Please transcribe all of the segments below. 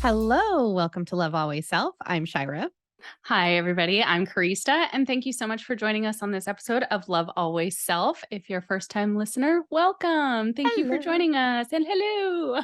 Hello, welcome to Love Always Self. I'm Shyra. Hi, everybody. I'm Karista, and thank you so much for joining us on this episode of Love Always Self. If you're a first time listener, welcome. Thank you for Hello. joining us, and hello.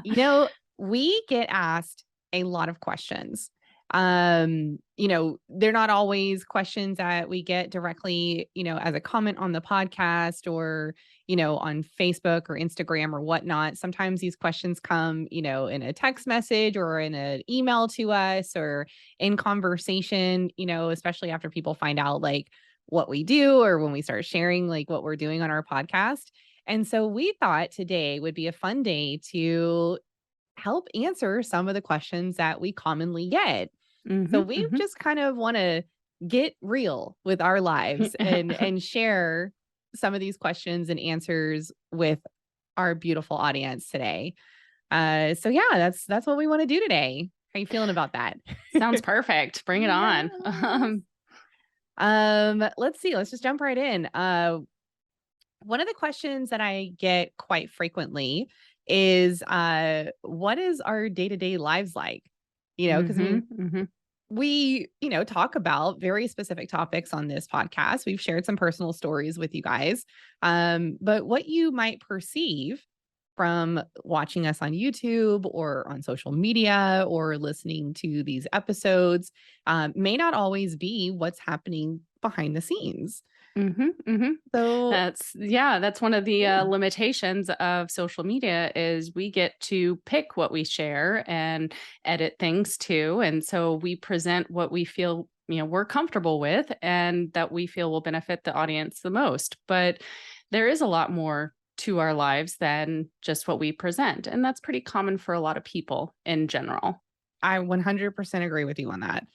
You know, we get asked a lot of questions. They're not always questions that we get directly, as a comment on the podcast or, on Facebook or Instagram or whatnot. Sometimes these questions come, in a text message or in an email to us or in conversation, especially after people find out like what we do or when we start sharing like what we're doing on our podcast. And so we thought today would be a fun day to help answer some of the questions that we commonly get. So Hmm. we Hmm. just kind of want to get real with our lives and share some of these questions and answers with our beautiful audience today. So yeah, that's what we want to do today. How you feeling about that? Sounds perfect. Bring it on. Yes. Let's see. Let's just jump right in. One of the questions that I get quite frequently is, what is our day-to-day lives like? Because I Hmm. mean, Hmm. we, talk about very specific topics on this podcast. We've shared some personal stories with you guys. But what you might perceive from watching us on YouTube or on social media or listening to these episodes may not always be what's happening behind the scenes. Hmm. Hmm. So, That's one of the yeah. limitations of social media is we get to pick what we share and edit things too, and so we present what we feel we're comfortable with and that we feel will benefit the audience the most. But there is a lot more to our lives than just what we present, and that's pretty common for a lot of people in general. I 100% agree with you on that.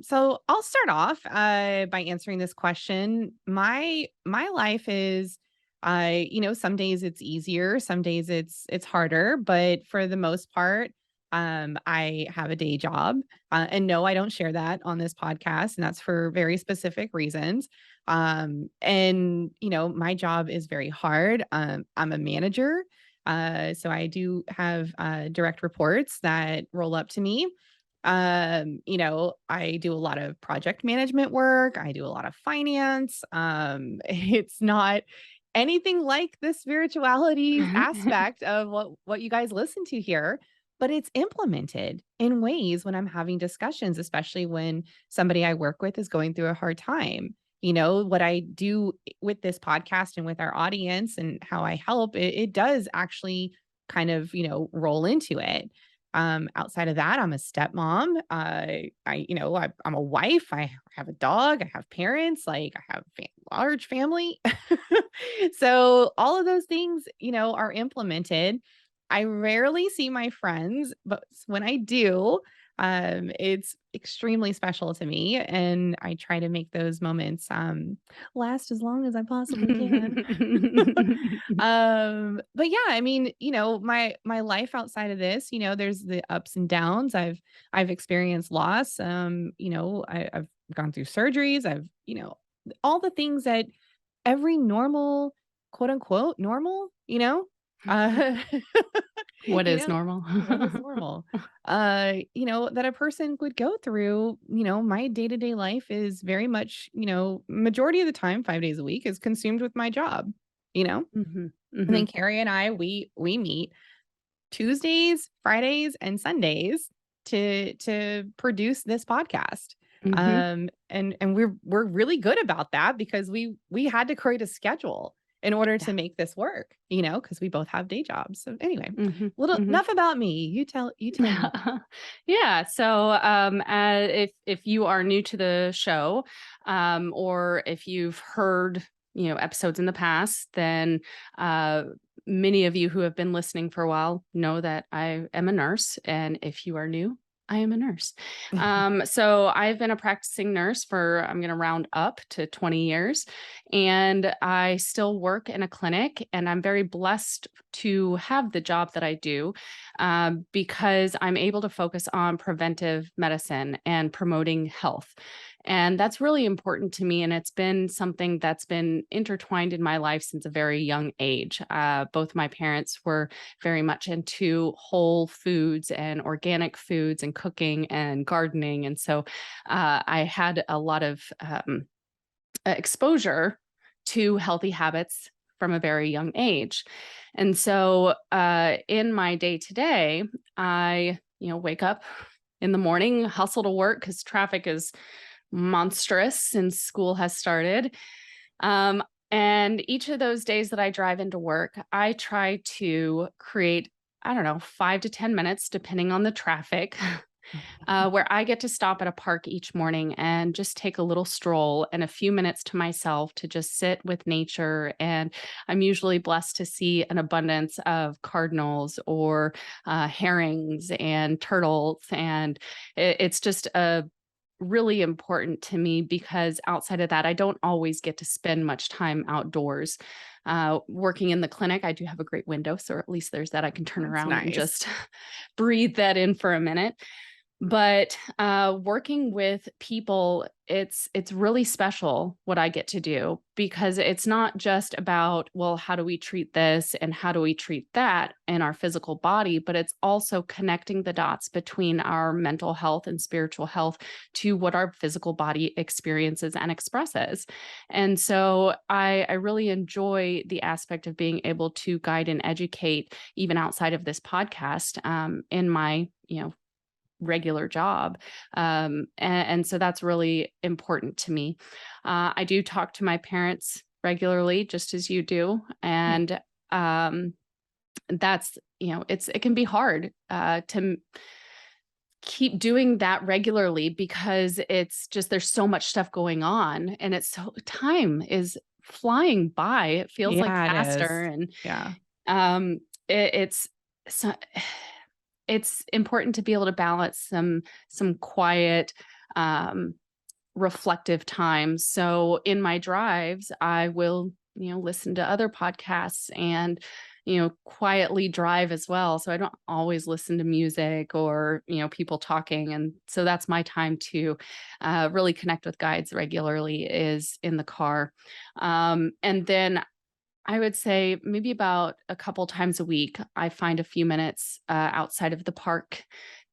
So I'll start off by answering this question. My life is, some days it's easier, some days it's harder, but for the most part, I have a day job, and no, I don't share that on this podcast, and that's for very specific reasons. And my job is very hard. I'm a manager, so I do have direct reports that roll up to me. I do a lot of project management work. I do a lot of finance. It's not anything like the spirituality aspect of what you guys listen to here, but it's implemented in ways when I'm having discussions, especially when somebody I work with is going through a hard time. What I do with this podcast and with our audience and how I help, it does actually kind of, roll into it. Outside of that, I'm a stepmom. I'm a wife. I have a dog. I have parents. Like I have large family. So all of those things, are implemented. I rarely see my friends, but when I do, it's extremely special to me, and I try to make those moments last as long as I possibly can. But yeah, I mean, my life outside of this, there's the ups and downs. I've experienced loss. I've gone through surgeries. I've, all the things that every normal, quote unquote, normal, uh, What you is know, normal? what is normal? That a person would go through, my day-to-day life is very much, majority of the time, 5 days a week is consumed with my job, you know? Mhm, And then mhm, Carrie and I, we meet Tuesdays, Fridays, and Sundays to produce this podcast. mhm. And we're really good about that because we had to create a schedule in order Yeah. to make this work, because we both have day jobs. So anyway, Mhm, little mhm. enough about me. You tell me. Yeah. So, if you are new to the show, or if you've heard episodes in the past, then uh, many of you who have been listening for a while know that I am a nurse, and if you are new, I am a nurse. So I've been a practicing nurse for I'm going to round up to 20 years, and I still work in a clinic, and I'm very blessed to have the job that I do because I'm able to focus on preventive medicine and promoting health. And that's really important to me. And it's been something that's been intertwined in my life since a very young age. Both my parents were very much into whole foods and organic foods and cooking and gardening. And so I had a lot of exposure to healthy habits from a very young age. And so in my day to day, I, wake up in the morning, hustle to work because traffic is monstrous since school has started. Um, and each of those days that I drive into work, I try to create, I don't know, 5 to 10 minutes, depending on the traffic, where I get to stop at a park each morning and just take a little stroll and a few minutes to myself to just sit with nature. And I'm usually blessed to see an abundance of cardinals or herrings and turtles. And it's just a really important to me because outside of that, I don't always get to spend much time outdoors. Working in the clinic, I do have a great window. So at least there's that I can turn That's around and nice. just breathe that in for a minute. But, working with people, it's really special what I get to do because it's not just about, well, how do we treat this and how do we treat that in our physical body, but it's also connecting the dots between our mental health and spiritual health to what our physical body experiences and expresses. And so I really enjoy the aspect of being able to guide and educate even outside of this podcast, in my, regular job. And so that's really important to me. I do talk to my parents regularly, just as you do. Yeah. And that's, it can be hard keep doing that regularly because it's just there's so much stuff going on and it's so time is flying by. It feels like Yeah, it faster. is. And Yeah. it's so it's important to be able to balance some quiet, um, reflective time. So in my drives, I will, listen to other podcasts and, quietly drive as well. So I don't always listen to music or, people talking. And so that's my time to really connect with guides regularly is in the car. And then I would say maybe about a couple times a week, I find a few minutes outside of the park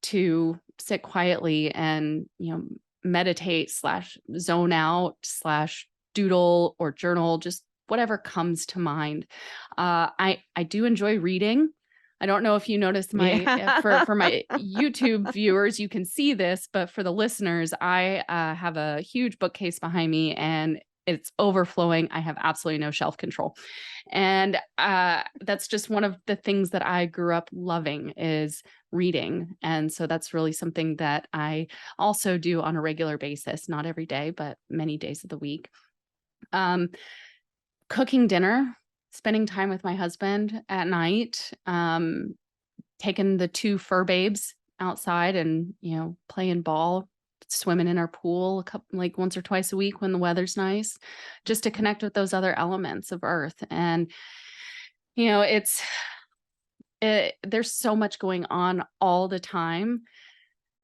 to sit quietly and, meditate slash zone out slash doodle or journal, just whatever comes to mind. I do enjoy reading. I don't know if you noticed my Yeah. for my YouTube viewers, you can see this, but for the listeners, I have a huge bookcase behind me and it's overflowing. I have absolutely no shelf control. And that's just one of the things that I grew up loving is reading. And so that's really something that I also do on a regular basis, not every day, but many days of the week. Um, Cooking dinner, spending time with my husband at night, taking the two fur babes outside and, playing ball, swimming in our pool a couple like once or twice a week when the weather's nice, just to connect with those other elements of earth. And, it's there's so much going on all the time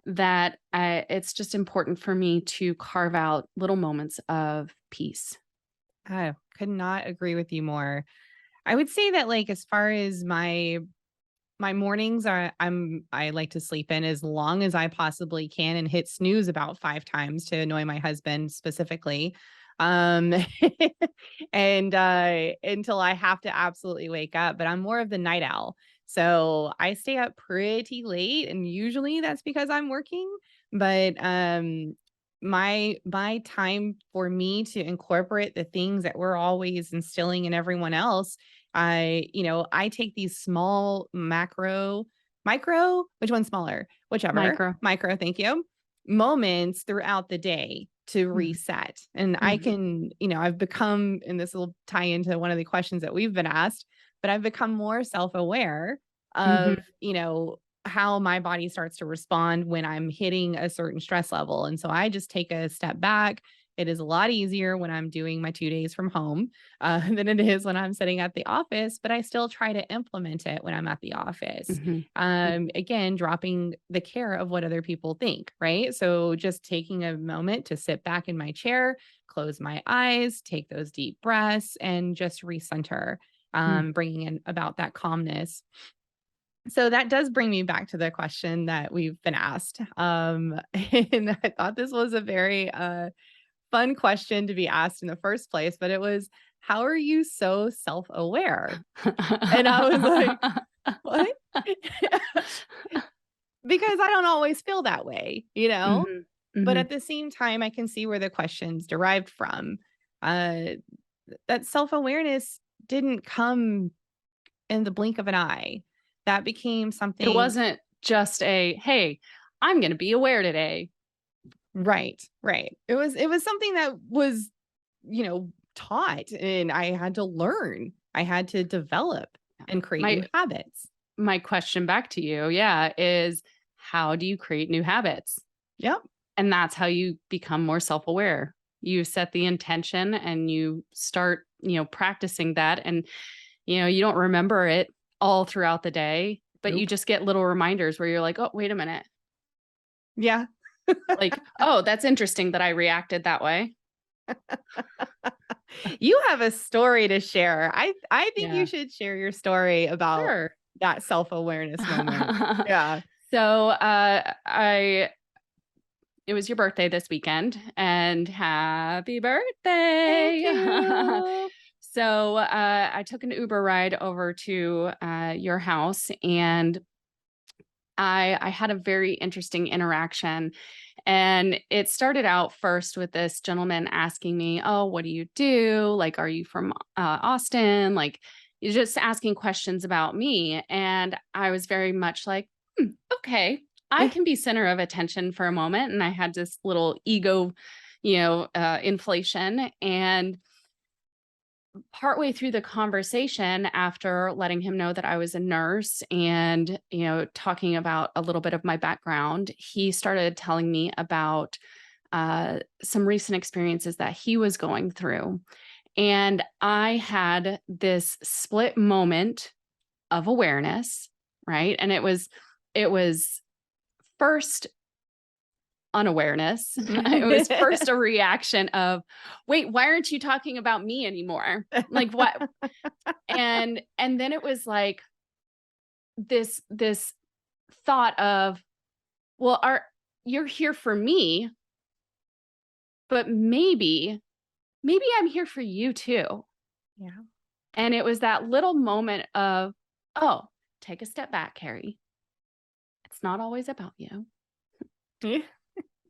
that it's just important for me to carve out little moments of peace. I could not agree with you more. I would say that like as far as my mornings are I like to sleep in as long as I possibly can and hit snooze about 5 times to annoy my husband specifically. Um and until I have to absolutely wake up, but I'm more of the night owl. So I stay up pretty late and usually that's because I'm working, but my time for me to incorporate the things that we're always instilling in everyone else, I take these small micro, which one's smaller? Whichever, Micro. micro, thank you, moments throughout the day to Mhm. reset. And I Mhm. can, I've become, and this will tie into one of the questions that we've been asked, but I've become more self-aware of, Mhm. how my body starts to respond when I'm hitting a certain stress level. And so I just take a step back, It is a lot easier when I'm doing my 2 days from home than it is when I'm sitting at the office, but I still try to implement it when I'm at the office. Mhm. Again, dropping the care of what other people think, right? So just taking a moment to sit back in my chair, close my eyes, take those deep breaths, and just recenter, Mhm. bringing in about that calmness. So that does bring me back to the question that we've been asked. And I thought this was a very fun question to be asked in the first place, but it was, how are you so self-aware? And I was like, what? Because I don't always feel that way, you know? Mhm. But Mhm. at the same time, I can see where the question's derived from. Uh, that self-awareness didn't come in the blink of an eye. That became It something. wasn't just a, "Hey, I'm gonna be aware today." Right, right. It was something that was, taught, and I had to learn. I had to develop and create My new habits. my question back to you, yeah, is how do you create new habits? Yep. And that's how you become more self-aware. You set the intention and you start, practicing that, and, you don't remember it all throughout the day, but you Nope. just get little reminders where you're like, "Oh, wait a minute." Yeah. Like, "Oh, that's interesting that I reacted that way." You have a story to share. I think you Yeah. should share your story about Sure. that self-awareness moment. Yeah. So, I it was your birthday this weekend, and happy Thank birthday. you. So, I took an Uber ride over to, your house, and I had a very interesting interaction, and it started out first with this gentleman asking me, "Oh, what do you do? Like, are you from, Austin?" Like, he's just asking questions about me, and I was very much like, "Hmm, okay, I can be center of attention for a moment," and I had this little ego, inflation, and partway through the conversation, after letting him know that I was a nurse and, talking about a little bit of my background, he started telling me about some recent experiences that he was going through. And I had this split moment of awareness, right? And it was first unawareness. It was first a reaction of, wait, why aren't you talking about me anymore? Like what? And then it was like this thought of, well, are you're here for me, but maybe I'm here for you too. Yeah. And it was that little moment of, oh, take a step back, Carrie. It's not always about you.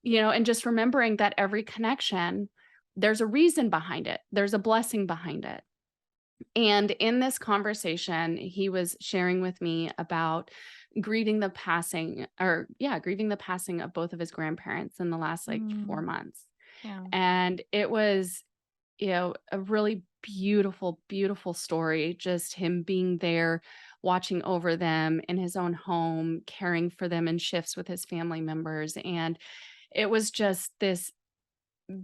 Yeah. And just remembering that every connection, there's a reason behind it. There's a blessing behind it. And in this conversation, he was sharing with me about grieving the passing of both of his grandparents in the last like Mm, 4 months. yeah. And it was, a really beautiful, beautiful story. Just him being there, watching over them in his own home, caring for them in shifts with his family members. And it was just this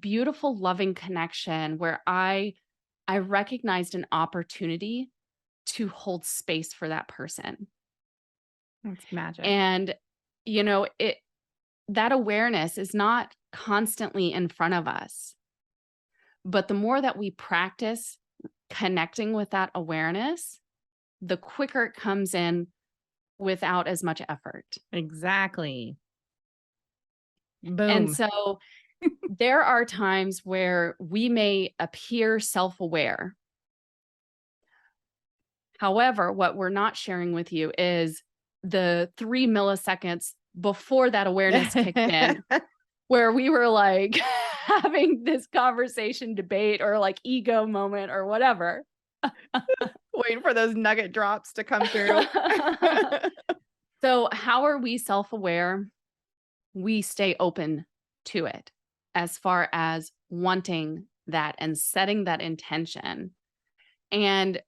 beautiful, loving connection where I recognized an opportunity to hold space for that person. That's magic. And, it that awareness is not constantly in front of us, but the more that we practice connecting with that awareness, the quicker it comes in without as much effort. Exactly. And Boom. so there are times where we may appear self-aware. However, what we're not sharing with you is the 3 milliseconds before that awareness kicked in, where we were like having this conversation, debate, or like ego moment or whatever. Waiting for those nugget drops to come through. So, how are we self aware? We stay open to it as far as wanting that and setting that intention. And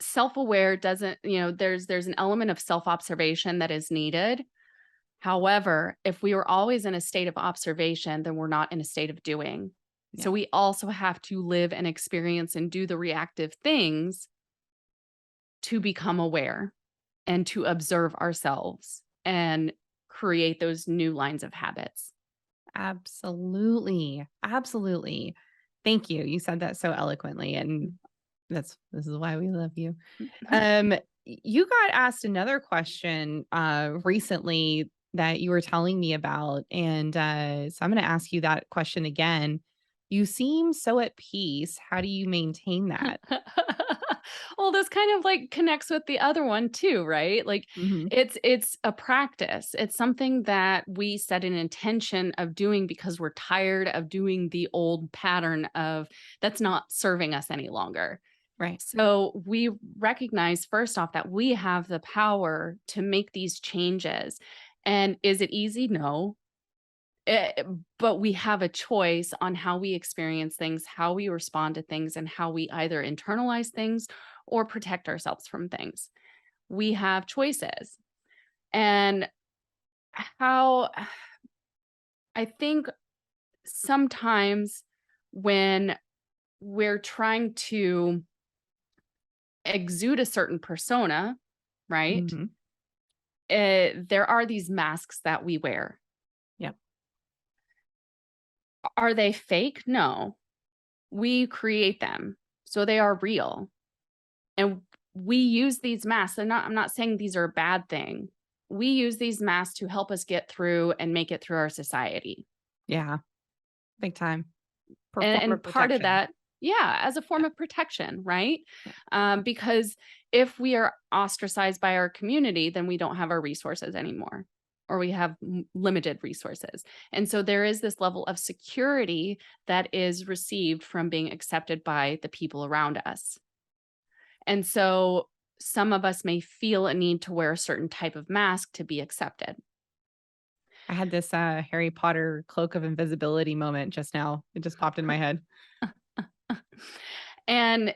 self-aware doesn't, there's an element of self-observation that is needed. However, if we are always in a state of observation, then we're not in a state of doing. So Yeah. we also have to live and experience and do the reactive things to become aware and to observe ourselves and create those new lines of habits. Absolutely. Absolutely. Thank you. You said that so eloquently, and this is why we love you. You got asked another question recently that you were telling me about, and so I'm going to ask you that question again. You seem so at peace. How do you maintain that? Well, this kind of like connects with the other one too, right? Like Hmm. it's a practice. It's something that we set an intention of doing because we're tired of doing the old pattern of that's not serving us any longer. Right. So we recognize first off that we have the power to make these changes. And is it easy? No. Eh, but we have a choice on how we experience things, how we respond to things, and how we either internalize things or protect ourselves from things. We have choices. And how I think sometimes when we're trying to exude a certain persona, right? Hmm. There are these masks that we wear. Yep. Are they fake? No. We create them. So they are real. And we use these masks. I'm not saying these are a bad thing. We use these masks to help us get through and make it through our society. Yeah. Big time. Form And of part of protection. that, yeah, as a Yeah. form of protection, right? Yeah. Because if we are ostracized by our community, then we don't have our resources anymore, or we have limited resources. And so there is this level of security that is received from being accepted by the people around us. And so some of us may feel a need to wear a certain type of mask to be accepted. I had this Harry Potter cloak of invisibility moment just now. It just popped in my head. And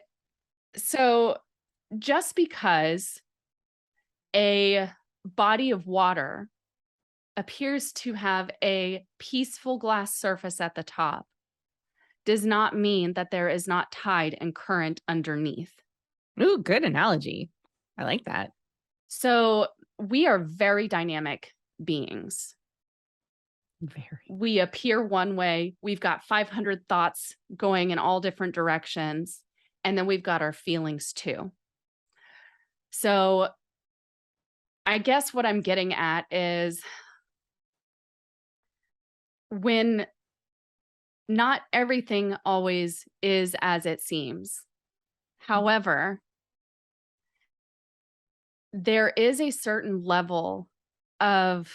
so just because a body of water appears to have a peaceful glass surface at the top does not mean that there is not tide and current underneath. Ooh, good analogy. I like that. So we are very dynamic beings. Very. We appear one way, we've got 500 thoughts going in all different directions, and then we've got our feelings too. So I guess what I'm getting at is when not everything always is as it seems. However, there is a certain level of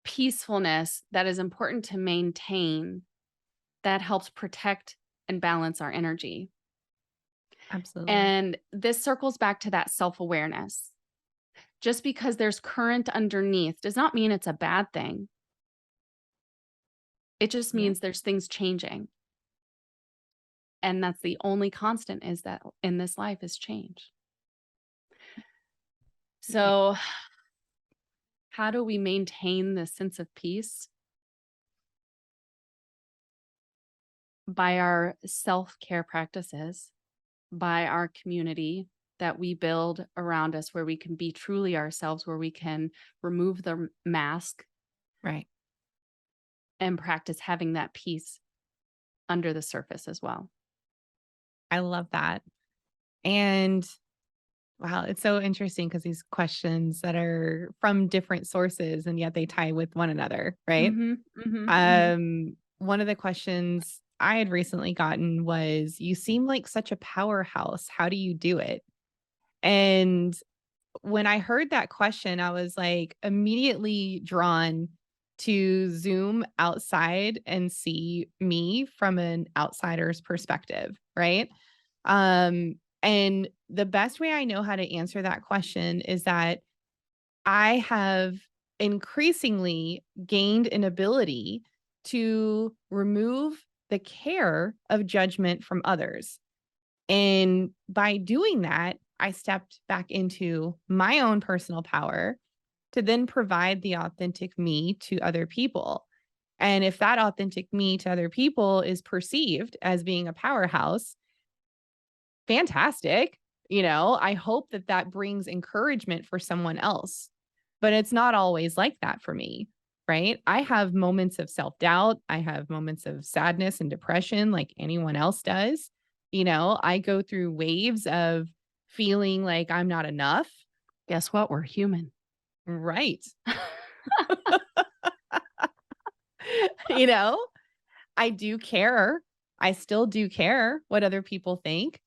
peacefulness that is important to maintain that helps protect and balance our energy. Absolutely. And this circles back to that self awareness. Just because there's current underneath does not mean it's a bad thing. It just Yeah. means there's things changing. And that's the only constant is that in this life is change. Yeah. So, how do we maintain this sense of peace? By our self care practices, by our community that we build around us, where we can be truly ourselves, where we can remove the mask Right. and practice having that peace under the surface as well. I love that. And wow, it's so interesting because these questions that are from different sources and yet they tie with one another, right? Mhm, mhm, mhm. One of the questions I had recently gotten was, "You seem like such a powerhouse. How do you do it?" And when I heard that question, I was like immediately drawn to zoom outside and see me from an outsider's perspective, right? And the best way I know how to answer that question is that I have increasingly gained an ability to remove the care of judgment from others. And by doing that, I stepped back into my own personal power to then provide the authentic me to other people. And if that authentic me to other people is perceived as being a powerhouse, fantastic. I hope that that brings encouragement for someone else, but it's not always like that for me, right? I have moments of self doubt. I have moments of sadness and depression like anyone else does. I go through waves of feeling like I'm not enough. Guess what? We're human. Right. you know, I do care. I still do care what other people think,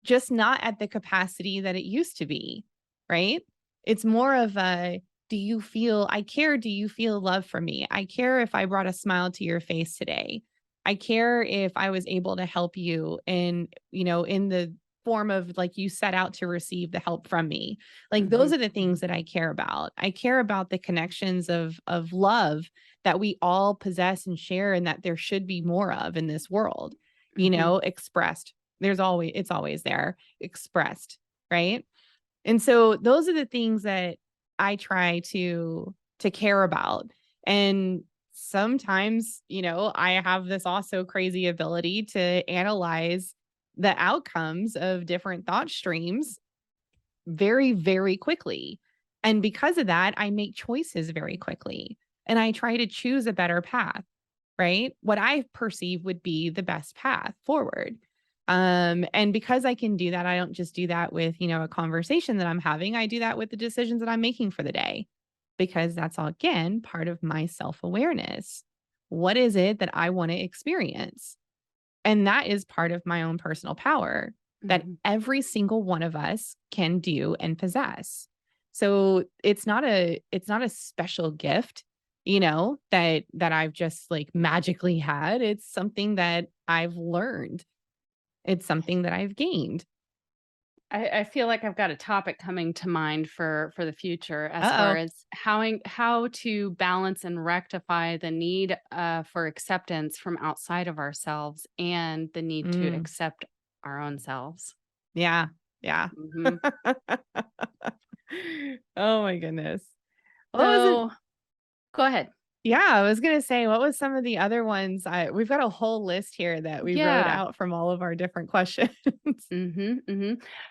just not at the capacity that it used to be, right? It's more of a, do you feel, I care, do you feel love for me? I care if I brought a smile to your face today. I care if I was able to help you in the form of like you set out to receive the help from me. Like those Mhm. are the things that I care about. I care about the connections of love that we all possess and share and that there should be more of in this world, Mhm. expressed. It's always there, expressed, right? And so those are the things that I try to care about. And sometimes, I have this also crazy ability to analyze the outcomes of different thought streams very, very quickly. And because of that, I make choices very quickly and I try to choose a better path, right? What I perceive would be the best path forward. And because I can do that, I don't just do that with, a conversation that I'm having. I do that with the decisions that I'm making for the day because that's all again part of my self-awareness. What is it that I want to experience? And that is part of my own personal power that Mhm. every single one of us can do and possess. So it's not a special gift, that I've just like magically had. It's something that I've learned. It's something that I've gained. I feel like I've got a topic coming to mind for the future as far Uh-oh. as how to balance and rectify the need for acceptance from outside of ourselves and the need to Mm, accept our own selves. yeah. Yeah. Mhm. Oh my goodness. What was it? So go ahead. Yeah, I was gonna say, what was some of the other ones? We've got a whole list here that we wrote Yeah. out from all of our different questions.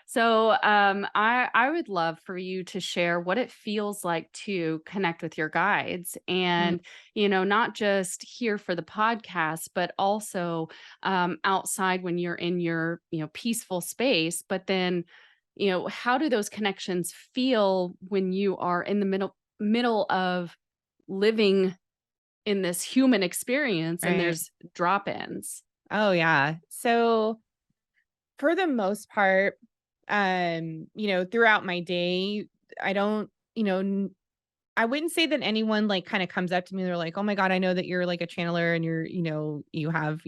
So, I would love for you to share what it feels like to connect with your guides, Mm, and not just here for the podcast, but also outside when you're in your peaceful space. But then, how do those connections feel when you are in the middle of living in this human experience, and right. there's drop-ins? Oh yeah. So for the most part, throughout my day, I don't, I wouldn't say that anyone like kind of comes up to me. They're like, "Oh my god, I know that you're like a channeler and you have,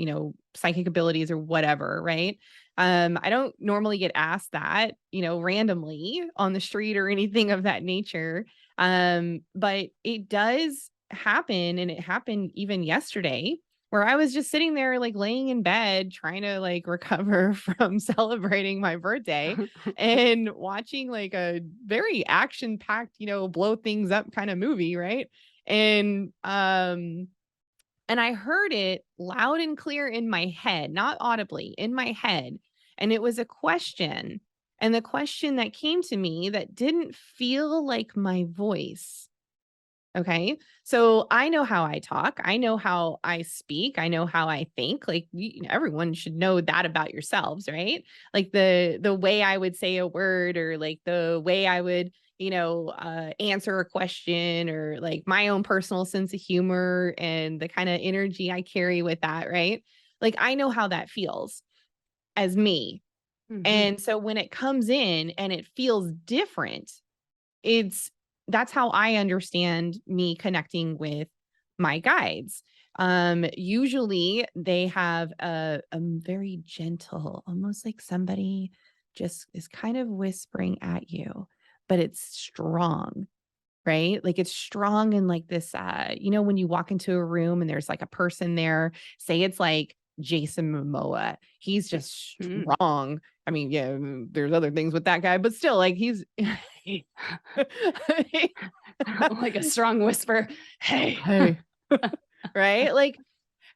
psychic abilities or whatever," right? I don't normally get asked that, randomly on the street or anything of that nature. But it does happen and it happened even yesterday where I was just sitting there like laying in bed trying to like recover from celebrating my birthday and watching like a very action packed, blow things up kind of movie, right? And and I heard it loud and clear in my head, not audibly, in my head. And it was a question. And the question that came to me that didn't feel like my voice. Okay. So I know how I talk. I know how I speak. I know how I think. Like everyone should know that about yourselves, right? Like the way I would say a word or like the way I would, answer a question or like my own personal sense of humor and the kind of energy I carry with that, right? Like I know how that feels as me. Mhm. And so when it comes in and it feels different, it's that's how I understand me connecting with my guides. Usually they have a very gentle, almost like somebody just is kind of whispering at you, but it's strong, right? Like it's strong and like this, when you walk into a room and there's like a person there, say it's like Jason Momoa, he's just Mm. strong. I mean, yeah, there's other things with that guy, but still, like he's Like a strong whisper, "Hey." hey, right? Like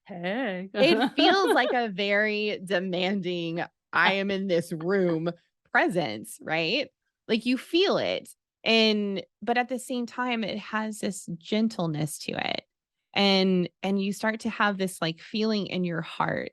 Hey. it feels like a very demanding, I am in this room presence, right? Like you feel it. But at the same time, it has this gentleness to it. And you start to have this like feeling in your heart.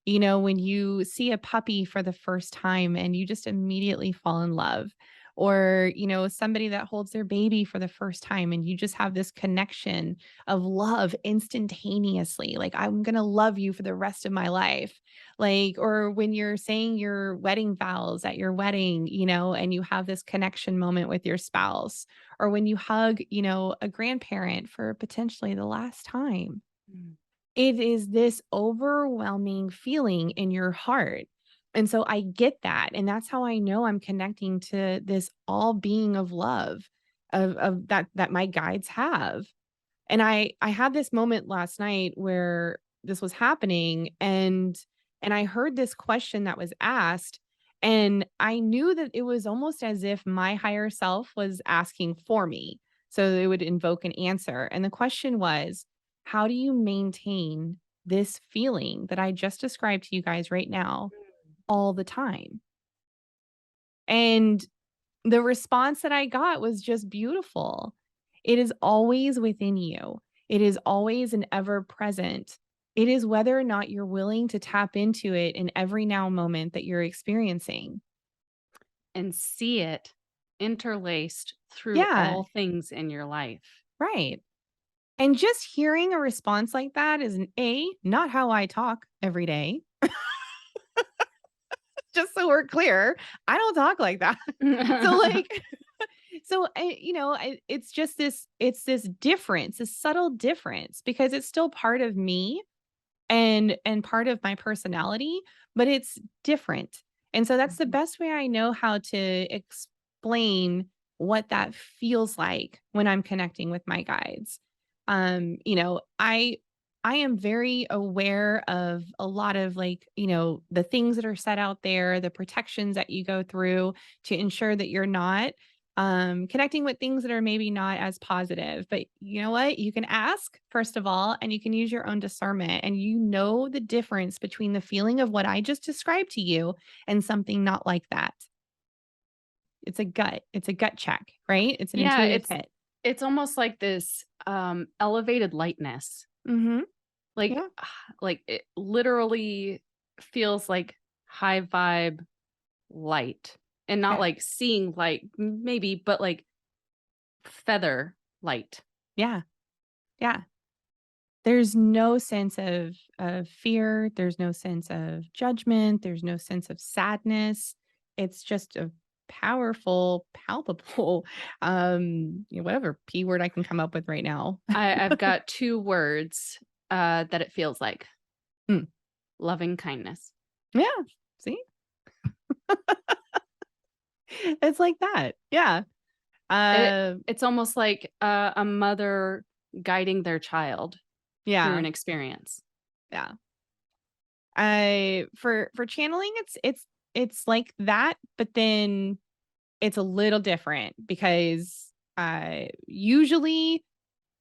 You know, when you see a puppy for the first time and you just immediately fall in love, or, you know, somebody that holds their baby for the first time and you just have this connection of love instantaneously. Like, I'm going to love you for the rest of my life. Like, or when you're saying your wedding vows at your wedding, you know, and you have this connection moment with your spouse, or when you hug, you know, a grandparent for potentially the last time. Mm. It is this overwhelming feeling in your heart. And so I get that, and that's how I know I'm connecting to this all being of love of that my guides have. And I had this moment last night where this was happening, and I heard this question that was asked, and I knew that it was almost as if my higher self was asking for me. So it would invoke an answer. And the question was, how do you maintain this feeling that I just described to you guys right now all the time? And the response that I got was just beautiful. It is always within you. It is always and ever present. It is whether or not you're willing to tap into it in every now moment that you're experiencing. And see it interlaced through Yeah, all things in your life. right. And just hearing a response like that is not how I talk every day. Just so we're clear, I don't talk like that. So like you know, it's just it's this difference, this subtle difference because it's still part of me and part of my personality, but it's different. And so that's the Mhm. best way I know how to explain what that feels like when I'm connecting with my guides. You know, I am very aware of a lot of like, you know, the things that are set out there, the protections that you go through to ensure that you're not connecting with things that are maybe not as positive. But you know what? You can ask, first of all, and you can use your own discernment. And you know the difference between the feeling of what I just described to you and something not like that. It's a gut check, right? It's an Yeah, intuitive hit. it's almost like this elevated lightness. Mm-hmm. Like Yeah. like it literally feels like high vibe light. And not Yeah. like seeing light maybe, but like feather light. Yeah. Yeah. There's no sense of fear, there's no sense of judgment, there's no sense of sadness. It's just a powerful, palpable, you know, whatever P word I can come up with right now. I've got 2 words that it feels like. Mm, Loving kindness. yeah, see? It's like that. Yeah. It Uh, it's almost like a mother guiding their child through yeah, an experience. yeah. I for channeling, it's like that, but then it's a little different because, usually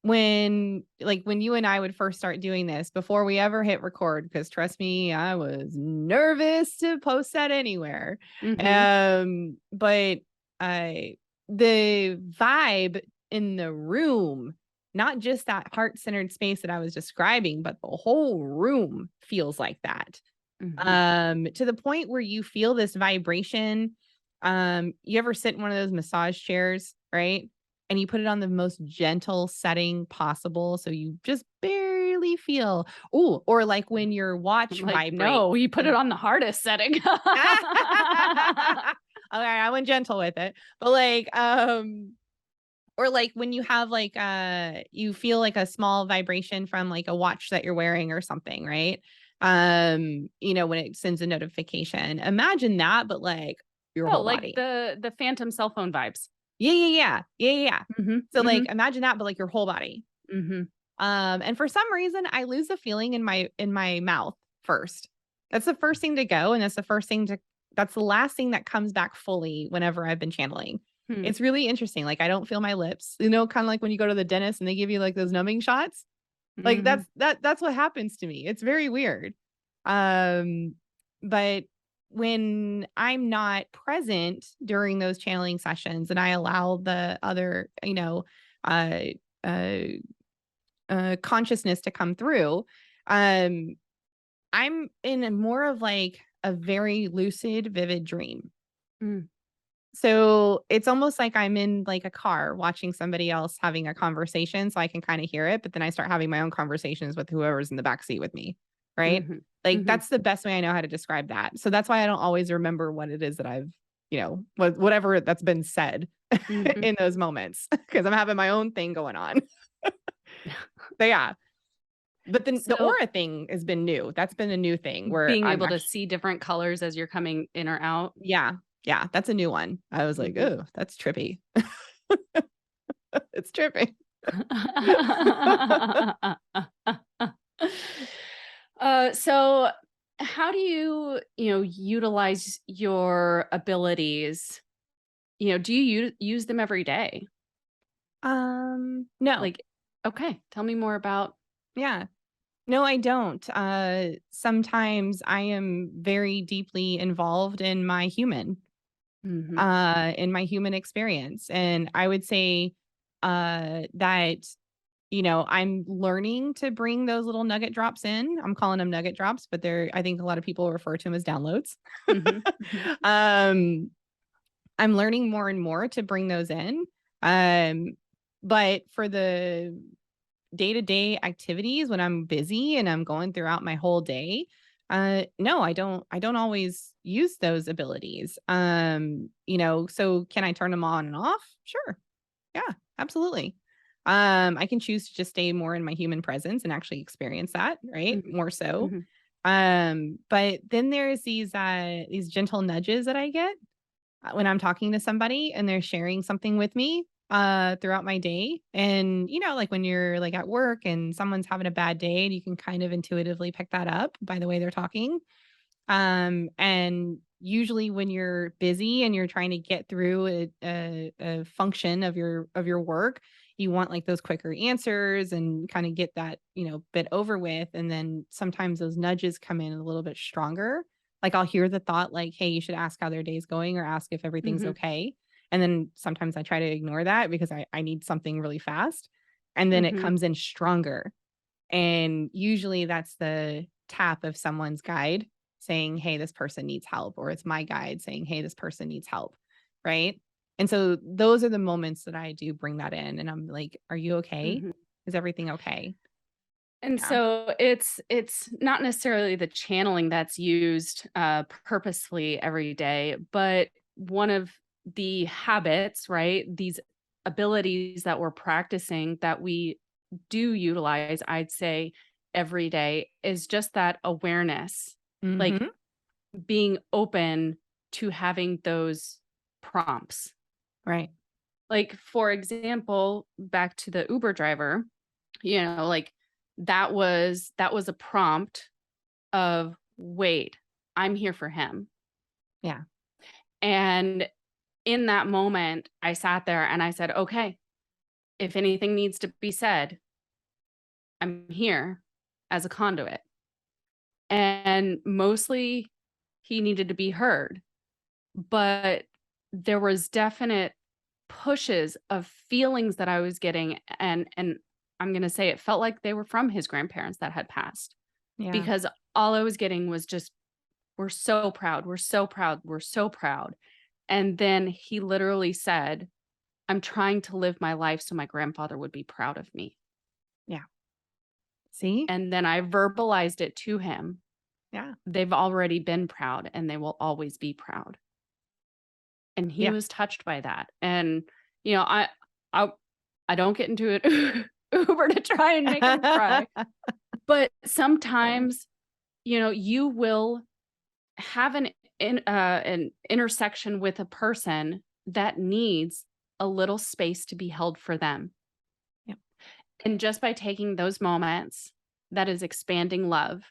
when you and I would first start doing this before we ever hit record, because trust me, I was nervous to post that anywhere. Mhm. But I the vibe in the room, not just that heart-centered space that I was describing, but the whole room feels like that. Mhm. To the point where you feel this vibration. You ever sit in one of those massage chairs, right? And you put it on the most gentle setting possible, so you just barely feel. Ooh, or like when your I'm watch like, vibrates. "No, you put it on the hardest setting." Okay, I went gentle with it. But like, or like when you have like you feel like a small vibration from like a watch that you're wearing or something, right? You know, when it sends a notification. Imagine that, but like your Oh, whole like body. the phantom cell phone vibes. Yeah, yeah, yeah. Yeah, yeah, yeah. Mhm, So like mhm, imagine that, but like your whole body. mhm. And for some reason I lose the feeling in my mouth first. That's the first thing to go, and that's the last thing that comes back fully whenever I've been channeling. Hmm. It's really interesting. Like I don't feel my lips. You know, kind of like when you go to the dentist and they give you like those numbing shots. Like Mhm. that's what happens to me. It's very weird. Um, but when I'm not present during those channeling sessions and I allow the other, uh, uh, consciousness to come through, um, I'm in a more of like a very lucid, vivid dream. Mm. So it's almost like I'm in like a car watching somebody else having a conversation so I can kind of hear it, but then I start having my own conversations with whoever's in the back seat with me. Right. Mhm. Like Mhm. that's the best way I know how to describe that. So that's why I don't always remember what it is that I've, whatever that's been said Mhm. in those moments because I'm having my own thing going on. So yeah. But then the So aura thing has been new. That's been a new thing where being I'm able to actually, see different colors as you're coming in or out. yeah. Yeah. That's a new one. I was like, Mhm. oh, that's trippy. It's trippy. So how do you, utilize your abilities? Do you use them every day? No. Like, okay, tell me more about. Yeah. No, I don't. Sometimes I am very deeply involved Mhm. in my human experience. And I would say that, I'm learning to bring those little nugget drops in. I'm calling them nugget drops, but I think a lot of people refer to them as downloads. Mhm. Mhm. um, I'm learning more and more to bring those in. Um, but for the day-to-day activities when I'm busy and I'm going throughout my whole day, no, I don't always use those abilities. So can I turn them on and off? Sure. Yeah, absolutely. I can choose to just stay more in my human presence and actually experience that, right? Mhm. More so. Mhm. But then there's these gentle nudges that I get when I'm talking to somebody and they're sharing something with me throughout my day. And like when you're like at work and someone's having a bad day and you can kind of intuitively pick that up by the way they're talking. And usually when you're busy and you're trying to get through a function of your work, you want like those quicker answers and kind of get that, bit over with. And then sometimes those nudges come in a little bit stronger. Like I'll hear the thought like, hey, you should ask how their day's going or ask if everything's Mhm. okay. And then sometimes I try to ignore that because I need something really fast. And then it Mhm. comes in stronger. And usually that's the tap of someone's guide saying, "Hey, this person needs help," or it's my guide saying, "Hey, this person needs help." Right? And so those are the moments that I do bring that in and I'm like, "Are you okay? Mhm. Is everything okay?" And Yeah. so it's not necessarily the channeling that's used purposefully every day, but one of the habits, right? These abilities that we're practicing that we do utilize, I'd say every day is just that awareness, like Mhm. being open to having those prompts. Right. Like, for example, back to the Uber driver, like that was a prompt of, "Wait, I'm here for him." Yeah. And in that moment, I sat there and I said, "Okay, if anything needs to be said, I'm here as a conduit." And mostly he needed to be heard, but there was definite pushes of feelings that I was getting, and I'm gonna say it felt like they were from his grandparents that had passed, Yeah. because all I was getting was just, "We're so proud, we're so proud, we're so proud." And then he literally said, "I'm trying to live my life so my grandfather would be proud of me." Yeah. See? And then I verbalized it to him. Yeah. They've already been proud and they will always be proud. And he Yeah. was touched by that. And, you know, I I don't get into it Uber to try and make him cry, but sometimes, you will have an intersection with a person that needs a little space to be held for them. Yep. And just by taking those moments, that is expanding love.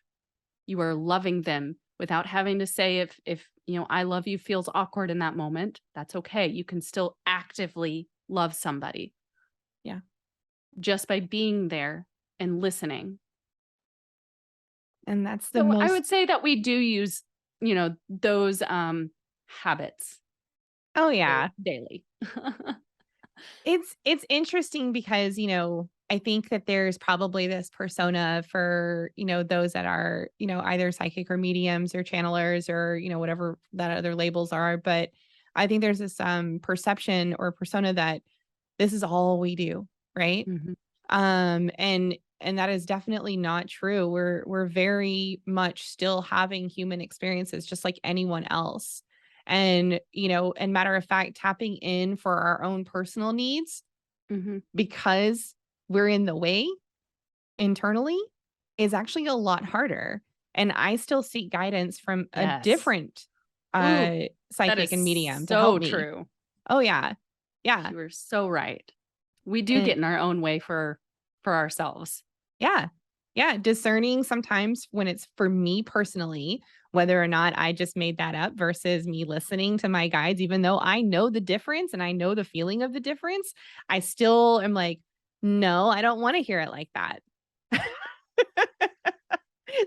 You are loving them without having to say if I love you feels awkward in that moment. That's okay. You can still actively love somebody Yeah. just by being there and listening. And that's the So I most. would say that we do use, those habits Oh yeah. daily. It's interesting because, I think that there's probably this persona for, those that are, either psychic or mediums or channelers or, whatever that other labels are. But I think there's this perception or persona that this is all we do, right? Mhm. And that is definitely not true. We're very much still having human experiences just like anyone else. And, and matter of fact, tapping in for our own personal needs Mhm. because we're in the way internally is actually a lot harder. And I still seek guidance from a Yes. different Ooh, that psychic is and medium to help so me. true. Oh yeah. Yeah. You are so right. We do And get in our own way for ourselves. yeah. Yeah, discerning sometimes when it's for me personally, whether or not I just made that up versus me listening to my guides, even though I know the difference and I know the feeling of the difference, I still am like, no, I don't want to hear it like that.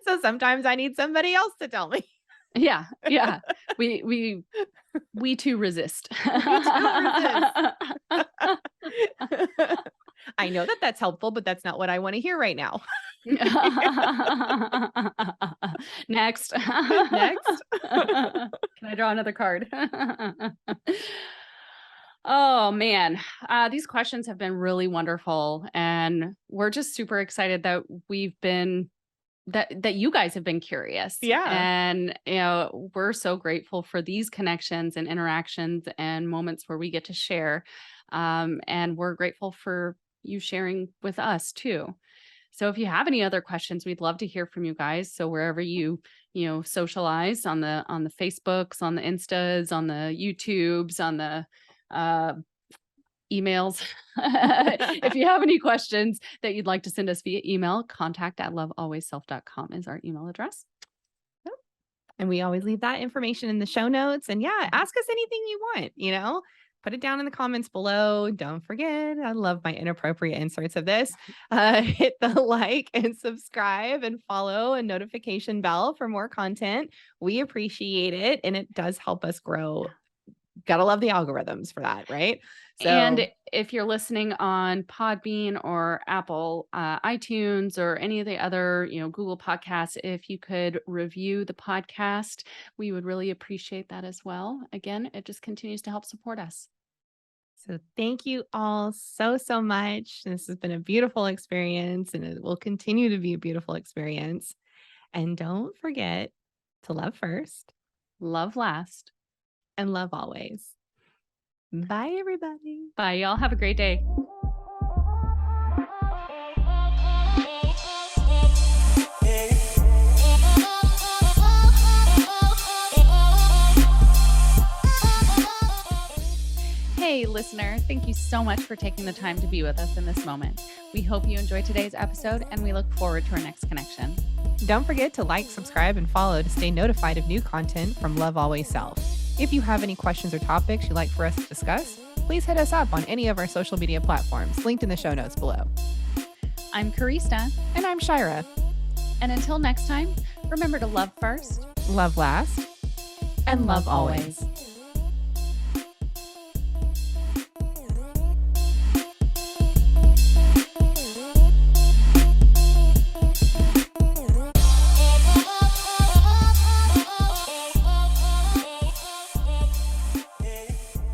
So sometimes I need somebody else to tell me. Yeah, yeah. We too resist. We too resist. I know that that's helpful, but that's not what I want to hear right now. Next. Next. Can I draw another card? Oh man, these questions have been really wonderful, and we're just super excited that you guys have been curious, Yeah. and we're so grateful for these connections and interactions and moments where we get to share, and we're grateful for you sharing with us too. So if you have any other questions, we'd love to hear from you guys. So wherever you socialize on the Facebooks, on the Instas, on the YouTubes, on the uh, emails. If you have any questions that you'd like to send us via email, contact@lovealwaysself.com is our email address. And we always leave that information in the show notes. And yeah, Mhm. ask us anything you want, put it down in the comments below. Don't forget, I love my inappropriate inserts of this. Hit the like and subscribe and follow a notification bell for more content. We appreciate it. And it does help us grow. Gotta love the algorithms for that, right? So And if you're listening on Podbean or Apple, iTunes, or any of the other, Google podcasts, if you could review the podcast, we would really appreciate that as well. Again, it just continues to help support us. So thank you all so, so much. This has been a beautiful experience and it will continue to be a beautiful experience. And don't forget to love first Love last. and love always. Bye, everybody. Bye, y'all. Have a great day. Hey, listener, thank you so much for taking the time to be with us in this moment. We hope you enjoyed today's episode and we look forward to our next connection. Don't forget to like, subscribe, and follow to stay notified of new content from Love Always Self. If you have any questions or topics you'd like for us to discuss, please hit us up on any of our social media platforms linked in the show notes below. I'm Karista. And I'm Shyra. And until next time, remember to love first, Love last, and love always.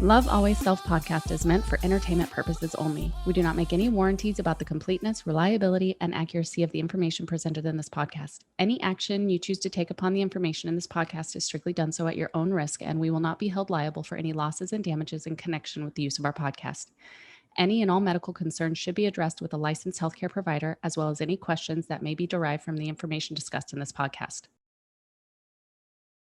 Love Always Self podcast is meant for entertainment purposes only. We do not make any warranties about the completeness, reliability, and accuracy of the information presented in this podcast. Any action you choose to take upon the information in this podcast is strictly done so at your own risk, and we will not be held liable for any losses and damages in connection with the use of our podcast. Any and all medical concerns should be addressed with a licensed healthcare provider, as well as any questions that may be derived from the information discussed in this podcast.